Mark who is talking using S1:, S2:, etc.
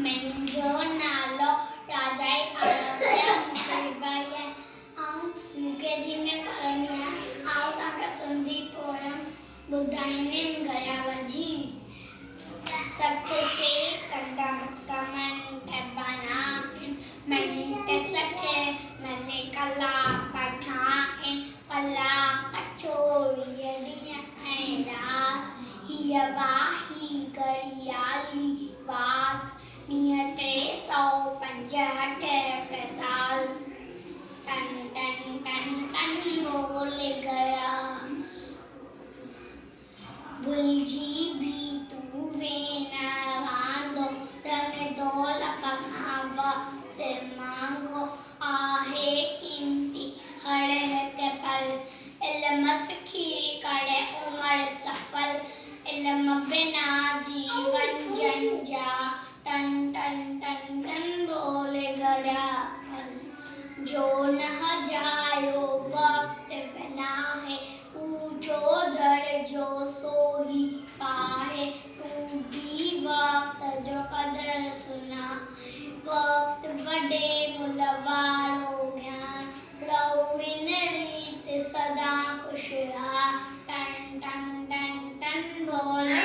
S1: मुंहिंजो नालो राजाई आराध्या मुकेशभाई है। मूंखे जी में पढ़णी आहे। आओ तव्हांखे सिंधी पोयम ॿुधाईंदमि गयाल जी। सख से कंदा कमेंट बनाइन मिंट सखे मैंने कला कठाइन कला कचोरी ॾींहं रात हीअ वाही घड़ियाली बात ॾींहं 365 साल टन टन टन टन बोले गया भुलिजी भी तू वेना वांदो धन दौलत खां वक़्त मांगो आहे कीमती हर हिकु पल इल्म सिखी करे उमिरि सफल इल्म बिना जीवन जंजा टन टन टन टन बोले गया जो न जायो वक्त बना है ऊंचो दर्जो सो ही पाए तू भी वक्त जो कदर सुना वक्त वडे मुल वारो ज्ञान रहो इन रीत सदा खुशहाल टन टन टन टन बोले